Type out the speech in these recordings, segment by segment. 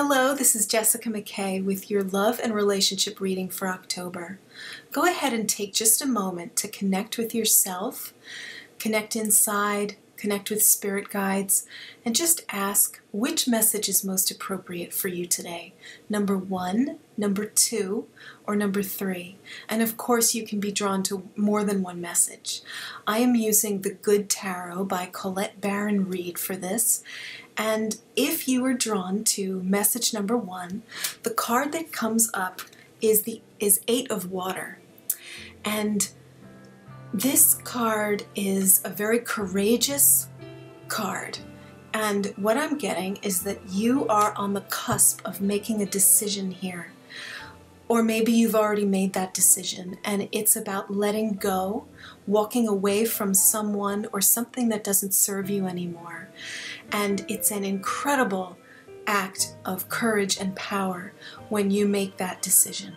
Hello, this is Jessica McKay with your love and relationship reading for October. Go ahead and take just a moment to connect with yourself, connect inside, connect with spirit guides, and just ask which message is most appropriate for you today. Number 1, number 2, or number 3. And of course you can be drawn to more than one message. I am using the Good Tarot by Colette Baron Reid for this. And if you are drawn to message number 1, the card that comes up is 8 of Water. And this card is a very courageous card. And what I'm getting is that you are on the cusp of making a decision here. Or maybe you've already made that decision, and it's about letting go, walking away from someone or something that doesn't serve you anymore. And it's an incredible act of courage and power when you make that decision.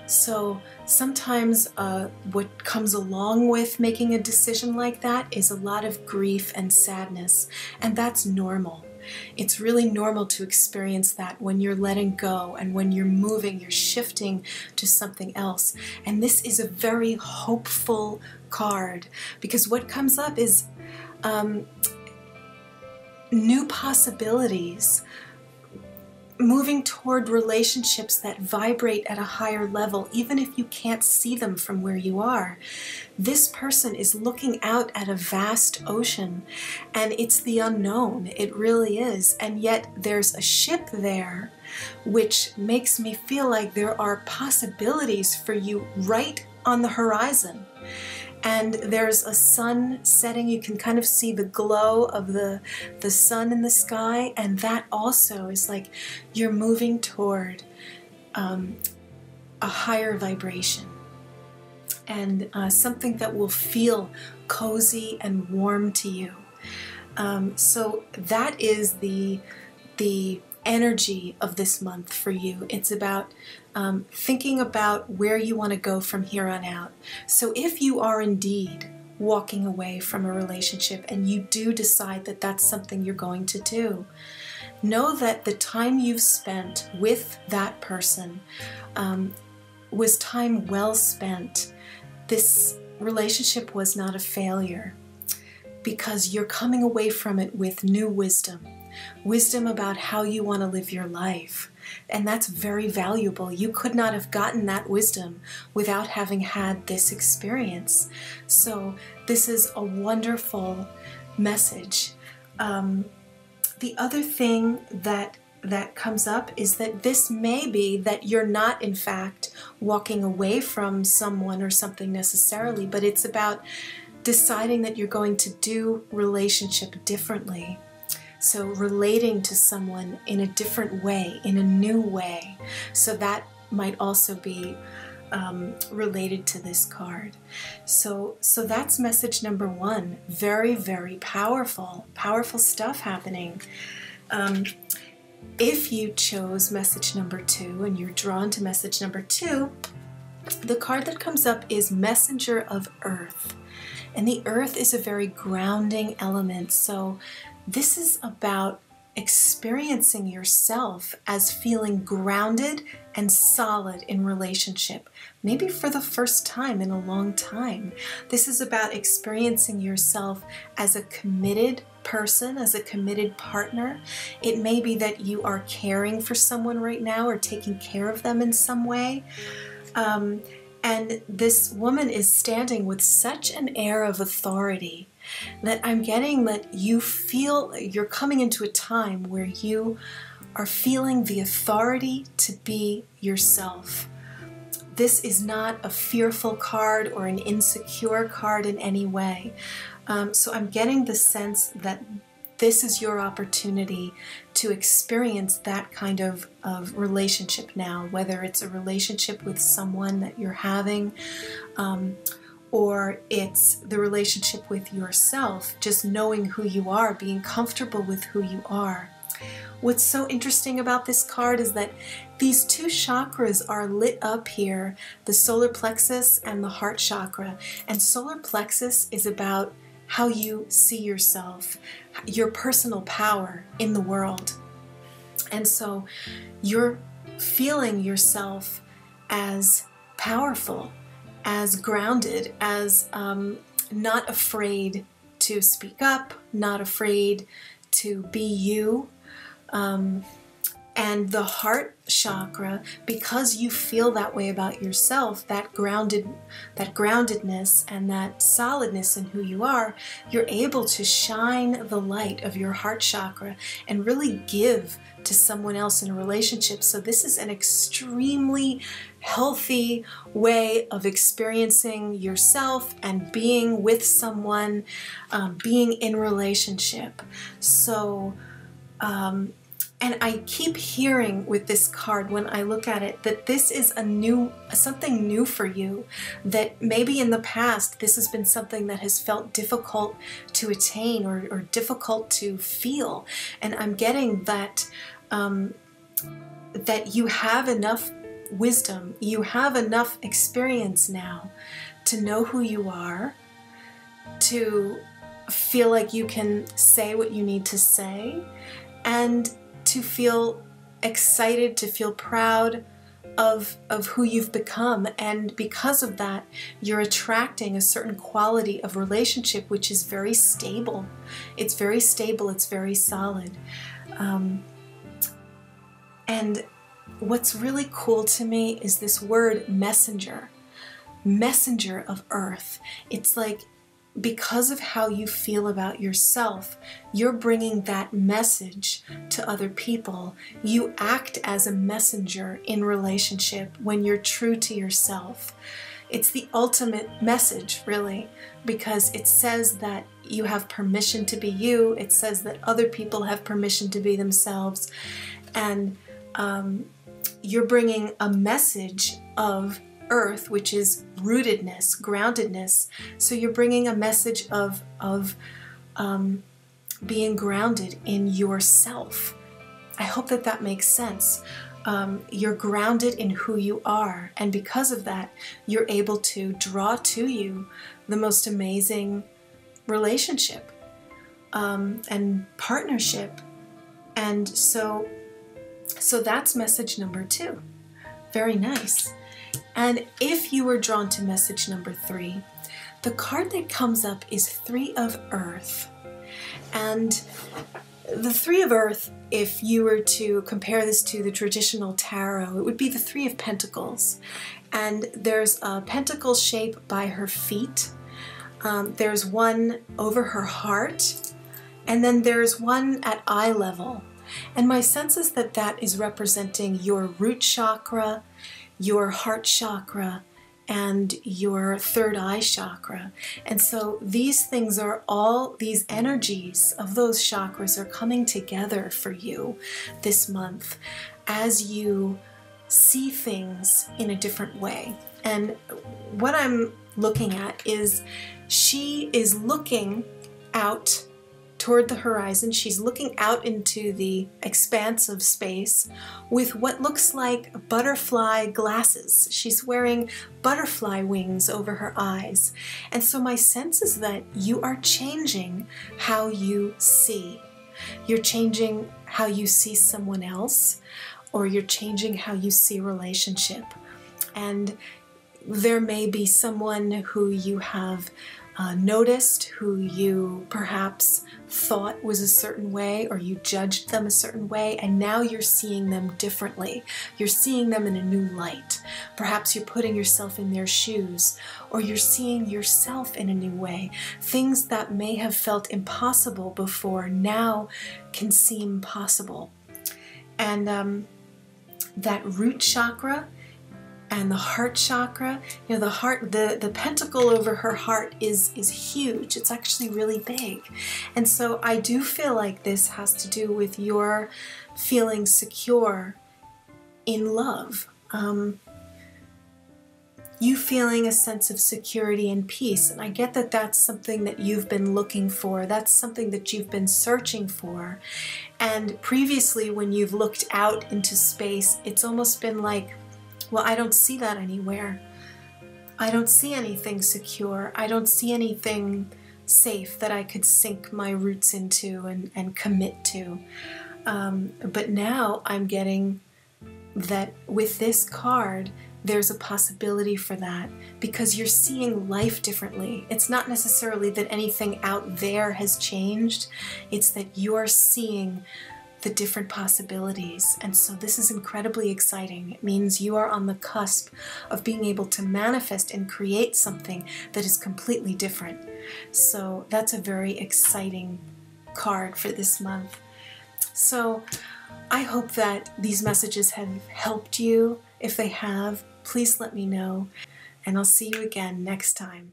So sometimes what comes along with making a decision like that is a lot of grief and sadness, and that's normal. It's really normal to experience that when you're letting go and when you're moving, you're shifting to something else. And this is a very hopeful card because what comes up is new possibilities, moving toward relationships that vibrate at a higher level, even if you can't see them from where you are. This person is looking out at a vast ocean, and it's the unknown. It really is. And yet there's a ship there, which makes me feel like there are possibilities for you right on the horizon. And there's a sun setting. You can kind of see the glow of the sun in the sky, and that also is like you're moving toward a higher vibration and something that will feel cozy and warm to you. So that is the energy of this month for you. It's about thinking about where you want to go from here on out. So if you are indeed walking away from a relationship and you do decide that that's something you're going to do, know that the time you've spent with that person was time well spent. This relationship was not a failure because you're coming away from it with new wisdom. Wisdom about how you want to live your life. And that's very valuable. You could not have gotten that wisdom without having had this experience. So this is a wonderful message. The other thing that comes up is that this may be that you're not, in fact, walking away from someone or something necessarily, but it's about deciding that you're going to do relationship differently. So relating to someone in a different way, in a new way. So that might also be related to this card. So that's message number 1. Very, very powerful stuff happening. If you chose message number 2 and you're drawn to message number 2, the card that comes up is Messenger of Earth. And the earth is a very grounding element. So this is about experiencing yourself as feeling grounded and solid in relationship, maybe for the first time in a long time. This is about experiencing yourself as a committed person, as a committed partner. It may be that you are caring for someone right now or taking care of them in some way. And this woman is standing with such an air of authority that I'm getting that you feel you're coming into a time where you are feeling the authority to be yourself. This is not a fearful card or an insecure card in any way. So I'm getting the sense that this is your opportunity to experience that kind of relationship now, whether it's a relationship with someone that you're having, or it's the relationship with yourself, just knowing who you are, being comfortable with who you are. What's so interesting about this card is that these 2 chakras are lit up here, the solar plexus and the heart chakra. And solar plexus is about how you see yourself, your personal power in the world. And so you're feeling yourself as powerful, as grounded, as not afraid to speak up, not afraid to be you. And the heart chakra, because you feel that way about yourself, that groundedness and that solidness in who you are, you're able to shine the light of your heart chakra and really give to someone else in a relationship. So this is an extremely healthy way of experiencing yourself and being with someone, being in relationship. So, and I keep hearing with this card when I look at it that this is something new for you, that maybe in the past this has been something that has felt difficult to attain or difficult to feel. And I'm getting that that you have enough wisdom, you have enough experience now to know who you are, to feel like you can say what you need to say, and to feel excited, to feel proud of who you've become. And because of that, you're attracting a certain quality of relationship which is very stable. It's very stable, it's very solid. And what's really cool to me is this word messenger. Messenger of earth. It's like, because of how you feel about yourself, you're bringing that message to other people. You act as a messenger in relationship when you're true to yourself. It's the ultimate message, really, because it says that you have permission to be you. It says that other people have permission to be themselves. And you're bringing a message of earth, which is rootedness, groundedness. So you're bringing a message of being grounded in yourself. I hope that that makes sense. You're grounded in who you are, and because of that, you're able to draw to you the most amazing relationship and partnership. And so that's message number 2. Very nice. And if you were drawn to message number 3, the card that comes up is 3 of Earth. And the 3 of Earth, if you were to compare this to the traditional tarot, it would be the 3 of Pentacles. And there's a pentacle shape by her feet. There's one over her heart. And then there's one at eye level. And my sense is that that is representing your root chakra, your heart chakra, and your third eye chakra. And so these things are all, these energies of those chakras are coming together for you this month as you see things in a different way. And what I'm looking at is she is looking out toward the horizon. She's looking out into the expanse of space with what looks like butterfly glasses. She's wearing butterfly wings over her eyes. And so my sense is that you are changing how you see. You're changing how you see someone else, or you're changing how you see relationship. And there may be someone who you have noticed, who you perhaps thought was a certain way, or you judged them a certain way, and now you're seeing them differently. You're seeing them in a new light. Perhaps you're putting yourself in their shoes, or you're seeing yourself in a new way. Things that may have felt impossible before now can seem possible. And that root chakra and the heart chakra, you know, the heart, the pentacle over her heart is huge. It's actually really big. And so I do feel like this has to do with your feeling secure in love. You feeling a sense of security and peace. And I get that that's something that you've been looking for. That's something that you've been searching for. And previously, when you've looked out into space, it's almost been like, well, I don't see that anywhere. I don't see anything secure. I don't see anything safe that I could sink my roots into and commit to. But now I'm getting that with this card, there's a possibility for that because you're seeing life differently. It's not necessarily that anything out there has changed, it's that you're seeing the different possibilities. And so this is incredibly exciting. It means you are on the cusp of being able to manifest and create something that is completely different. So that's a very exciting card for this month. So I hope that these messages have helped you. If they have, please let me know, and I'll see you again next time.